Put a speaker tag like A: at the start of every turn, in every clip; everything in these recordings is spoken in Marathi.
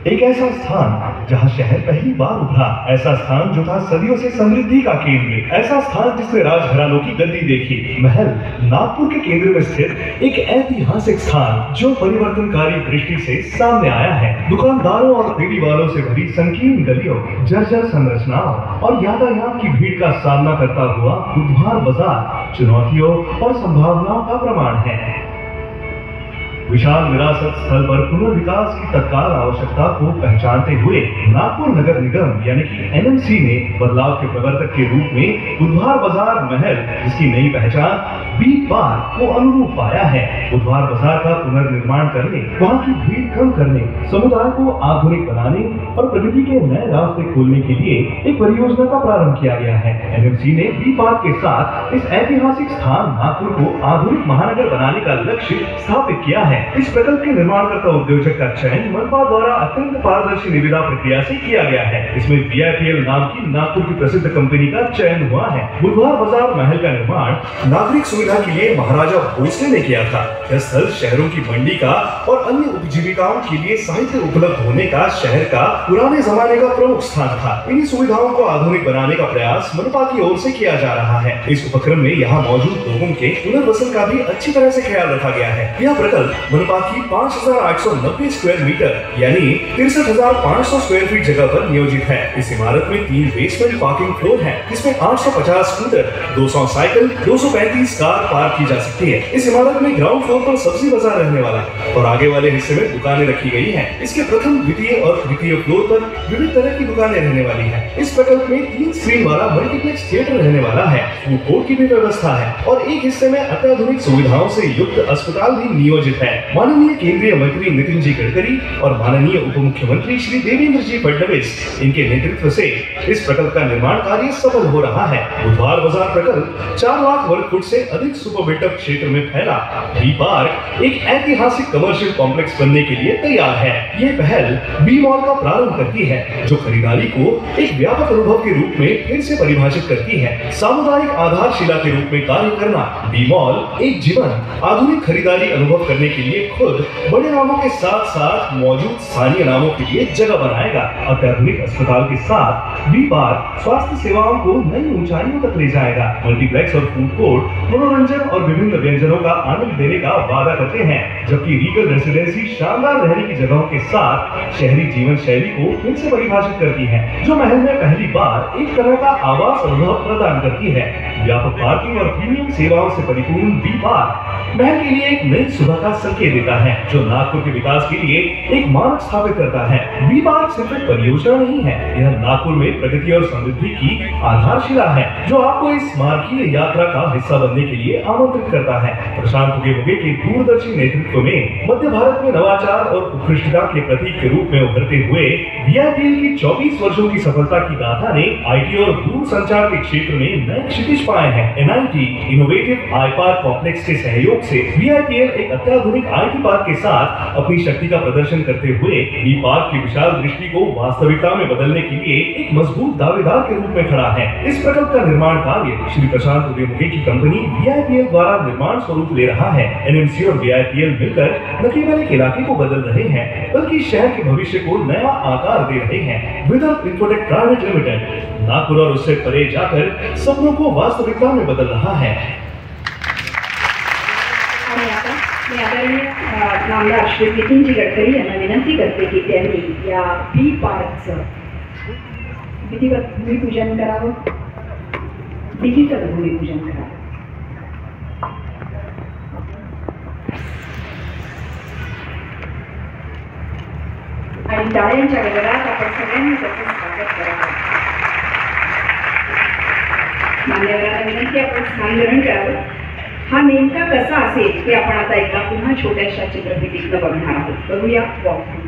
A: एक ऐसा स्थान जहां शहर पहली बार उभरा, ऐसा स्थान जो था सदियों से समृद्धि का केंद्र, ऐसा स्थान जिसने राजघरानों की गद्दी देखी। महल नागपुर के केंद्र में स्थित एक ऐतिहासिक स्थान जो परिवर्तनकारी दृष्टि से सामने आया है। दुकानदारों और फेरी वालों से भरी संकीर्ण गलियों, जर्जर संरचनाओं और यातायात की भीड़ का सामना करता हुआ बुधवार बाजार चुनौतियों और संभावनाओं का प्रमाण है। विशाल विरासत स्थल पर पुनर्विकास की तत्काल आवश्यकता को पहचानते हुए नागपुर नगर निगम यानी कि एनएमसी ने बदलाव के प्रवर्तक के रूप में बुधवार बाजार महल, जिसकी नई पहचान बी पार्क को अनुरूप पाया है। बुधवार बाजार का पुनर्निर्माण करने, वहां की भीड़ कम करने, समुदाय को आधुनिक बनाने और प्रगति के नए रास्ते खोलने के लिए एक परियोजना का प्रारंभ किया गया है। एनएमसी ने बी पार्क के साथ इस ऐतिहासिक स्थान नागपुर को आधुनिक महानगर बनाने का लक्ष्य स्थापित किया है। इस प्रकल्प के निर्माणकर्ता उद्योजक का चयन मनपा द्वारा अत्यंत पारदर्शी निविदा प्रक्रिया से किया गया है। इसमें वीआईपीएल नाम की नागपुर की प्रसिद्ध कंपनी का चयन हुआ है। बुधवार बाजार महल का निर्माण नागरिक सुविधा के लिए महाराजा भोसले ने किया था। यह स्थल शहरों की मंडी का और अन्य उपजीविकाओं के लिए साहित्य उपलब्ध होने का शहर का पुराने जमाने का प्रमुख स्थान था। इन्हीं सुविधाओं को आधुनिक बनाने का प्रयास मनपा की ओर से किया जा रहा है। इस उपक्रम में यहाँ मौजूद लोगों के पुनर्वसन का भी अच्छी तरह से ख्याल रखा गया है। यह प्रकल्प मनपा की 5,890 स्क्वायर मीटर यानी 63,500 स्क्वायर फीट जगह पर नियोजित है। इस इमारत में 3 बेसमेंट पार्किंग फ्लोर है, जिसमें 850 स्कूटर, 200 साइकिल, 235 कार पार्क की जा सकती है। इस इमारत में ग्राउंड फ्लोर पर सब्जी बाजार रहने वाला है और आगे वाले हिस्से में दुकानें रखी गई हैं। इसके प्रथम, द्वितीय और तृतीय फ्लोर पर विभिन्न तरह की दुकानें रहने वाली है। इस प्रकल्प में 3 स्क्रीन वाला मल्टीप्लेक्स थिएटर रहने वाला है, फूड कोर्ट की भी व्यवस्था है और एक हिस्से में अत्याधुनिक सुविधाओं से युक्त अस्पताल भी नियोजित है। माननीय केंद्रीय मंत्री नितिन जी गडकरी और माननीय उप मुख्यमंत्री श्री देवेंद्र जी फडणवीस, इनके नेतृत्व से इस प्रकल्प का निर्माण कार्य सफल हो रहा है। बुधवार बाजार प्रकल्प 4 लाख वर्ग फुट से अधिक सुपर बिल्टअप क्षेत्र में फैला बी पार्क एक ऐतिहासिक कमर्शियल कॉम्प्लेक्स बनने के लिए तैयार है। ये पहल बी मॉल का प्रारंभ करती है, जो खरीदारी को एक व्यापक अनुभव के रूप में फिर से परिभाषित करती है। सामुदायिक आधारशिला के रूप में कार्य करना, बी मॉल एक जीवन आधुनिक खरीदारी अनुभव करने के लिए खुद बड़े नामों के साथ साथ मौजूद स्थानीय नामों के लिए जगह बनाएगा। अत्याधुनिक अस्पताल के साथ बी पार्क स्वास्थ्य सेवाओं को नई ऊंचाइयों तक ले जाएगा। मल्टीप्लेक्स और फूड कोर्ट मनोरंजन और विभिन्न व्यंजनों का आनंद देने का वादा करते हैं, जबकि रीगल रेसिडेंसी शानदार रहने की जगहों के साथ शहरी जीवन शैली को फिर से परिभाषित करती है, जो महल में पहली बार एक तरह का आवास अनुभव प्रदान करती है। व्यापक पार्किंग और प्रीमियम सेवाओं से परिपूर्ण बी पार्क महल के लिए एक नई सुबह का संकेत देता है, जो नागपुर के विकास के लिए एक मानक स्थापित करता है। बी पार्क सिर्फ एक परियोजना नहीं है, यह नागपुर में प्रगति और समृद्धि की आधारशिला है, जो आपको इस स्मारकीय यात्रा का हिस्सा बनने के लिए आमंत्रित करता है। प्रशांत मुगे के दूरदर्शी नेतृत्व में मध्य भारत में नवाचार और उत्कृष्टता के प्रतीक के रूप में उभरते हुए वीआईपीएल की 24 वर्षों की सफलता की गाथा ने आईटी और दूरसंचार के क्षेत्र में नए क्षितिज पाए हैं। NIT innovative I park complex के सहयोग से वीआईपीएल एक अत्याधुनिक आईटी पार्क के साथ अपनी शक्ति का प्रदर्शन करते हुए बी पार्क की विशाल दृष्टि को वास्तविकता में बदलने के लिए एक मजबूत दावेदार के रूप में खड़ा है। इस प्रकल्प का निर्माण कार्य श्री प्रशांत मुगे की कंपनी वीआईपीएल द्वारा निर्माण स्वरूप ले रहा है। एनएमसी और वीआईपीएल मिलकर न केवल एक इलाके को बदल रहे हैं, बल्कि शहर के भविष्य को नया आकार दे रहे हैं। Vidarbha infotech private limited Nagpur और उससे परे जाकर सपनों को वास्तविकता में बदल रहा है।
B: मी आदरणीय नामदार श्री नितिन जी गडकरी यांना विनंती करते की त्यांनी या बी पार्कचं विधिवत भूमिपूजन करावं, डिजिटल भूमिपूजन करावं. आणि टाळ्यांच्या गजरात आपण सगळ्यांनी त्याचं स्वागत करावं. मान्यवरांना विनंती आपण स्थान ग्रहण करावं. हा नेमका कसा असेल हे आपण आता एकदा पुन्हा छोट्याशा चित्रफितीतनं बघणार आहोत. करूया वॉक.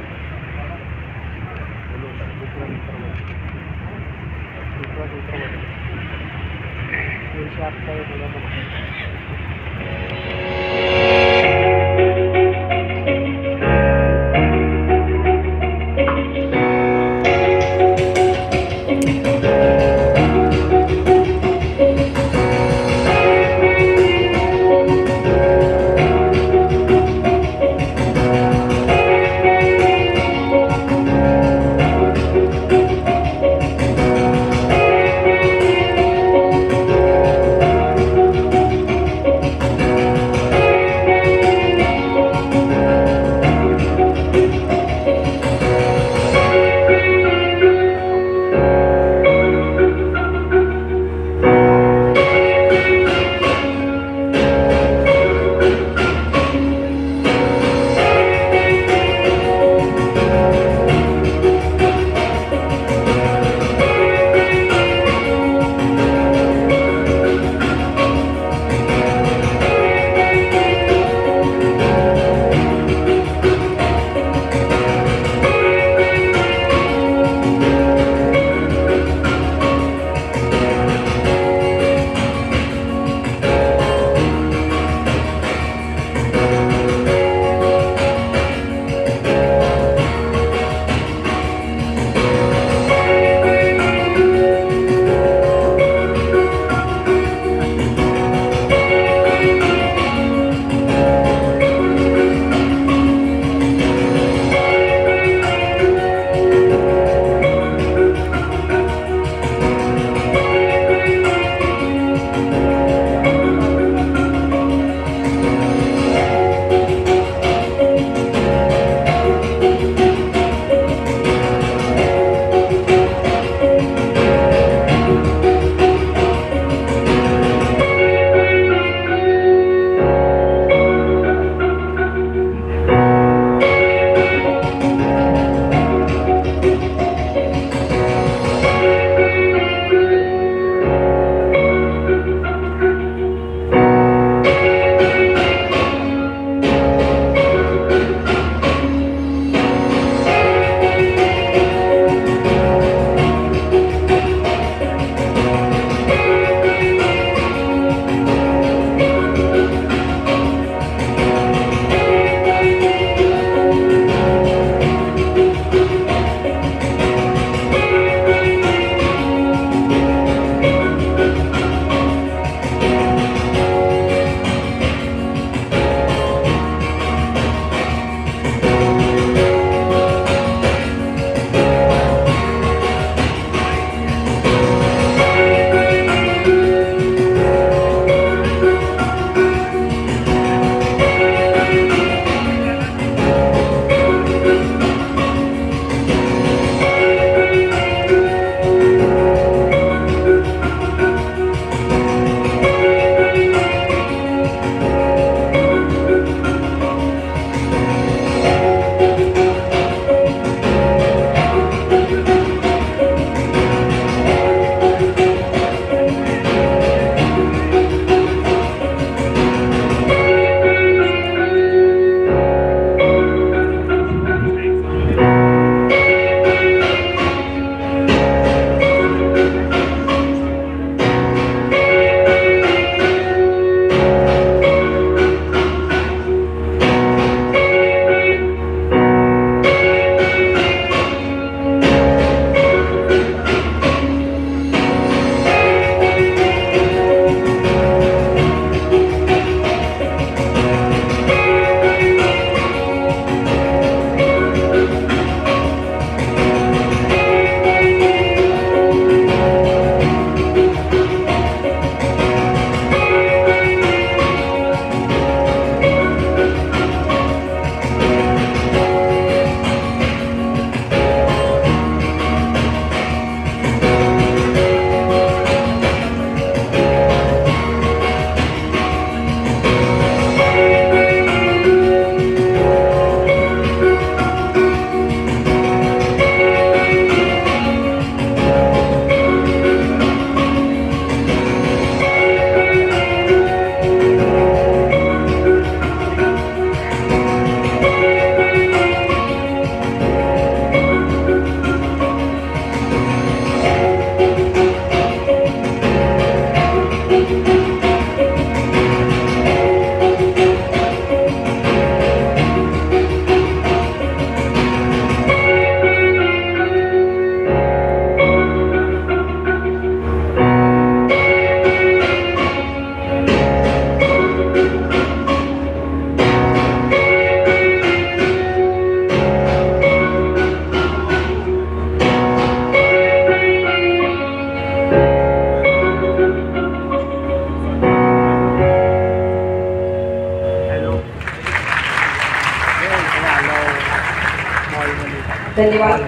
B: धन्यवाद.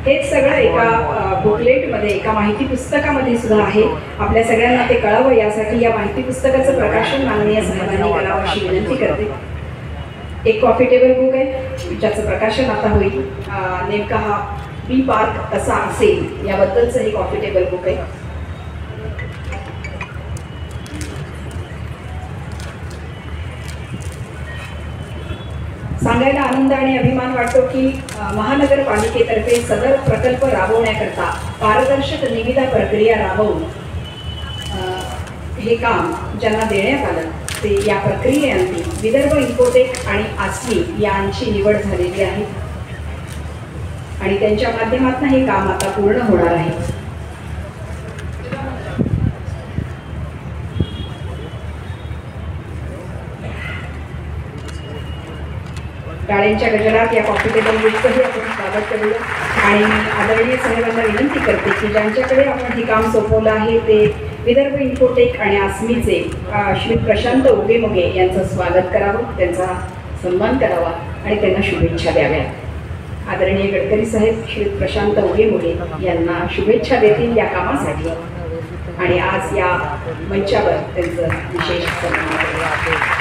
B: हेच सगळं एका बुकलेटमध्ये, एका माहिती पुस्तकामध्ये सुद्धा आहे. आपल्या सगळ्यांना ते कळावं यासाठी या माहिती पुस्तकाचं प्रकाशन माननीय साहेबांनी करावं अशी विनंती करते. एक कॉफी टेबल बुक आहे ज्याचं प्रकाशन आता होईल. नेमका हा बी पार्क कसा असेल याबद्दलचं हे कॉफी टेबल बुक आहे. सांगायला आनंद आणि अभिमान वाटतो की महानगरपालिकेतर्फे सदर प्रकल्प राबवण्याकरता पारदर्शक निविदा प्रक्रिया राबवून हे काम ज्यांना देण्यात आलं ते या प्रक्रियेअंती विदर्भ इन्फोटेक आणि आस्मी यांची निवड झालेली आहे आणि त्यांच्या माध्यमातून हे काम आता पूर्ण होणार आहे. टाळ्यांच्या गजरात या कॉफी टेबल बुकचंही आपण स्वागत करूया आणि आदरणीय साहेबांना विनंती करते की ज्यांच्याकडे आपण हे काम सोपवलं आहे ते विदर्भ इन्फोटेक आणि आस्मीचे श्री प्रशांत उगेमुगे यांचं स्वागत करावं, त्यांचा सन्मान करावा आणि त्यांना शुभेच्छा द्याव्या. आदरणीय गडकरी साहेब श्री प्रशांत उगेमुगे यांना शुभेच्छा देतील या कामासाठी आणि आज या मंचावर त्यांचं विशेष सन्मान करूया.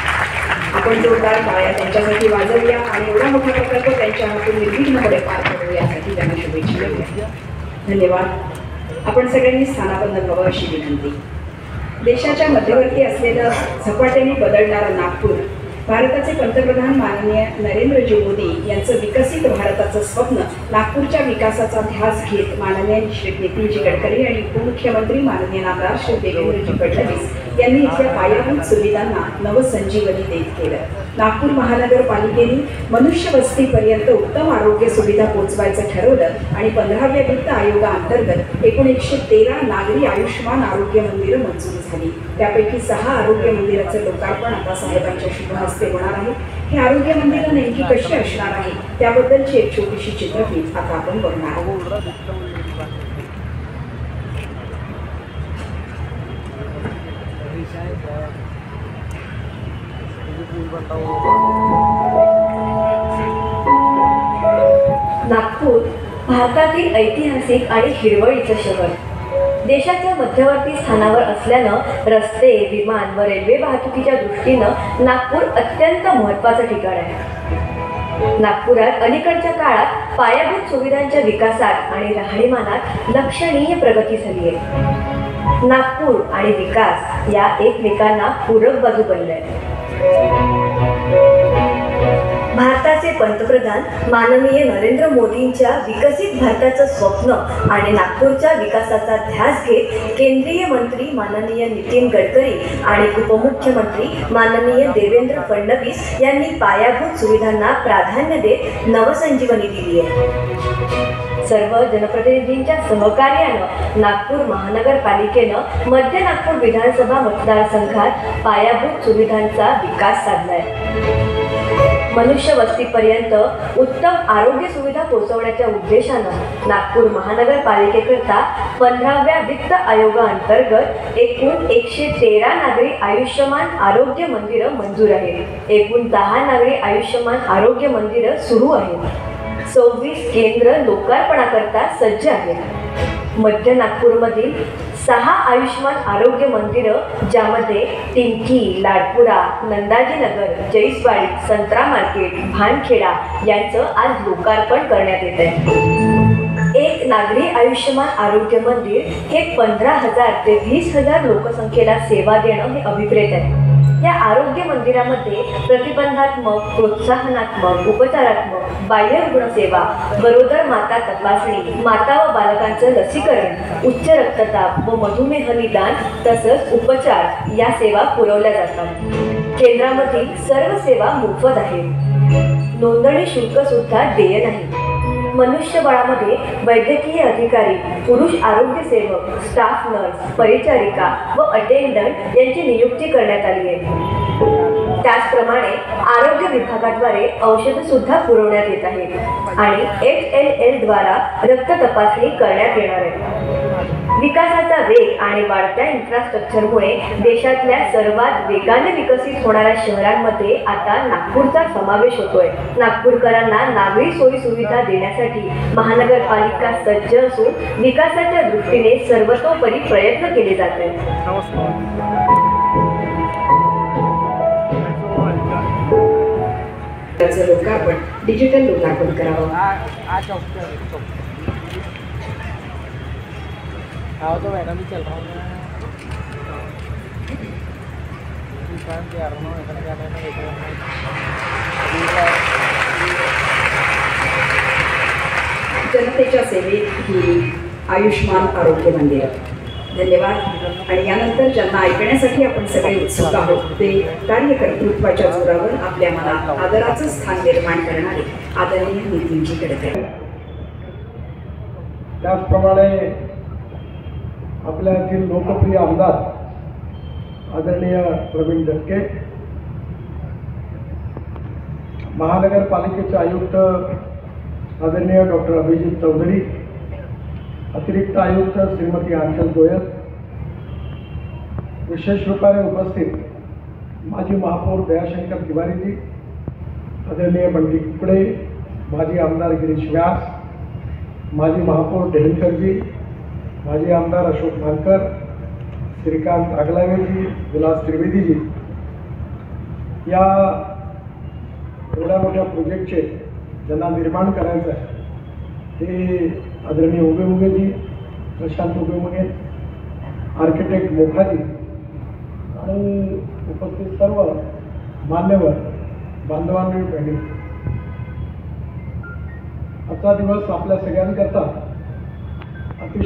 B: आपण जोरदार टाळ्या त्यांच्यासाठी वाजवूया आणि एवढा मोठा प्रकल्प त्यांच्या हातून निर्विघ्नपणे पार पडू यासाठी त्यांना शुभेच्छा देऊया. धन्यवाद. आपण सगळ्यांनी स्थानापन्न व्हावं अशी विनंती. देशाच्या मध्यवर्ती असलेलं झपाट्याने बदलणारं नागपूर, भारताचे पंतप्रधान माननीय नरेंद्रजी मोदी यांचं विकसित भारताचं स्वप्न, नागपूरच्या विकासाचा ध्यास घेत माननीय श्री नितीनजी गडकरी आणि उपमुख्यमंत्री माननीय नामदार श्री देवेंद्रजी फडणवीस यांनी इथल्या पायाभूत सुविधांना नवसंजीवनी देत केलं. नागपूर महानगरपालिकेने मनुष्य वस्तीपर्यंत उत्तम आरोग्य सुविधा पोहोचवायचं ठरवलं आणि 15व्या वित्त आयोगाअंतर्गत एकूण 113 नागरी आयुष्यमान आरोग्य मंदिरं मंजूर झाली. त्यापैकी 6 आरोग्य मंदिराचं लोकार्पण आता साहेबांच्या शुभ हस्ते होणार आहे. हे आरोग्य मंदिरं नेमकी कशी असणार आहे त्याबद्दलची एक छोटीशी चित्रफीत आता आपण बघणार आहोत.
C: नागपूर भारतातील ऐतिहासिक आणि हिरवळीचं शहर, देशाच्या मध्यवर्ती स्थानावर असल्यानं रस्ते, विमान व रेल्वे वाहतुकीच्या दृष्टीनं नागपूर अत्यंत महत्त्वाचं ठिकाण आहे. नागपुरात अलीकडच्या काळात पायाभूत सुविधांच्या विकासात आणि राहणीमानात लक्षणीय प्रगती झाली आहे. नागपूर आणि विकास या एकमेकांना पूरक बाजू बनले आहेत. भारताचे पंतप्रधान माननीय नरेंद्र मोदींच्या विकसित भारताचं स्वप्न आणि नागपूरच्या विकासाचा ध्यास घेत केंद्रीय मंत्री माननीय नितीन गडकरी आणि उपमुख्यमंत्री माननीय देवेंद्र फडणवीस यांनी पायाभूत सुविधांना प्राधान्य देत नवसंजीवनी दिली आहे. सर्व जनप्रतिनिधींच्या सहकार्यानं नागपूर महानगरपालिकेनं मध्य नागपूर विधानसभा मतदारसंघात पायाभूत सुविधांचा विकास साधलाय. मनुष्य वस्तीपर्यंत उत्तम आरोग्य सुविधा पोहोचवण्याच्या उद्देशानं नागपूर महानगरपालिकेकरता 15व्या वित्त आयोगाअंतर्गत एकूण 113 नागरी आयुष्यमान आरोग्य मंदिरं मंजूर आहेत. एकूण 10 नागरी आयुष्यमान आरोग्य मंदिरं सुरू आहेत. 26 केंद्र लोकार्पणाकरता सज्ज आहेत. मध्य नागपूरमधील 6 आयुष्यमान आरोग्य मंदिरं ज्यामध्ये टिंकी, लाडपुरा, नंदाजीनगर, जैसवाडी, संत्रा मार्केट, भानखेडा यांचं आज लोकार्पण करण्यात येत आहे. एक नागरी आयुष्यमान आरोग्य मंदिर हे 15,000 ते 20,000 लोकसंख्येला सेवा देणं हे अभिप्रेत आहे. या आरोग्य मंदिरामध्ये प्रतिबंधात्मक, प्रोत्साहनात्मक, उपचारात्मक, बाह्य रुग्णसेवा, गरोदर माता तपासणी, माता व बालकांचं लसीकरण, उच्च रक्तदाब व मधुमेह निदान तसंच उपचार या सेवा पुरवल्या जातात. केंद्रामधील सर्व सेवा मोफत आहेत. नोंदणी शुल्क सुद्धा देय नाही. मनुष्यबळामध्ये वैद्यकीय अधिकारी, पुरुष आरोग्य सेवक, स्टाफ नर्स, परिचारिका व अटेंडंट यांची नियुक्ती करण्यात आली आहे. त्याचप्रमाणे आरोग्य विभागाद्वारे औषधं सुद्धा पुरवण्यात येत आहेत आणि HLL द्वारा रक्त तपासणी करण्यात येणार आहे. विकासाचा वेग आणि वाढत्या इन्फ्रास्ट्रक्चरमुळे देशातल्या सर्वात वेगाने विकसित होणाऱ्या शहरांमध्ये आता नागपूरचा समावेश होतोय. नागपूरकरांना नागरी सोयी सुविधा देण्यासाठी महानगरपालिका सज्ज असून विकासाच्या दृष्टीने सर्वतोपरी प्रयत्न केले जात आहेत.
B: त्याचं लोकार्पण डिजिटल लोकार्पण करावं.
D: तो मैडम भी चल रहा हूँ
B: जनतेच्या सेवेत ही आयुष्मान आरोग्य मंदिर. धन्यवाद. आणि यानंतर ज्यांना ऐकण्यासाठी आपण सगळे उत्सुक आहोत ते कार्यकर्तृत्वाच्या जोरावर आपल्या मनात आदराचं स्थान निर्माण करणारे आदरणीय नितीनजी गडकरी.
E: त्याचप्रमाणे आपल्या येथील लोकप्रिय आमदार आदरणीय प्रवीण दटके, महानगरपालिकेचे आयुक्त आदरणीय डॉक्टर अभिजित चौधरी, अतिरिक्त आयुक्त श्रीमती आंचल गोयल, विशेष रूपाने उपस्थित माजी महापौर दयाशंकर तिवारीजी, आदरणीय बंटी कुकडे, माजी आमदार गिरीश व्यास, माजी महापौर डेहलकरजी, माजी आमदार अशोक भानकर, श्रीकांत आगलावेजी, विलास त्रिवेदीजी, या एवढ्या मोठ्या प्रोजेक्टचे ज्यांना निर्माण करायचं आहे ते आदरणीय उगेमुगेजी, प्रशांत उगेमुगे, आर्किटेक्ट मोखाजी आणि उपस्थित सर्व मान्यवर बांधवांनी बहिणी, आजचा दिवस आपल्या सगळ्यांकरता अतिशय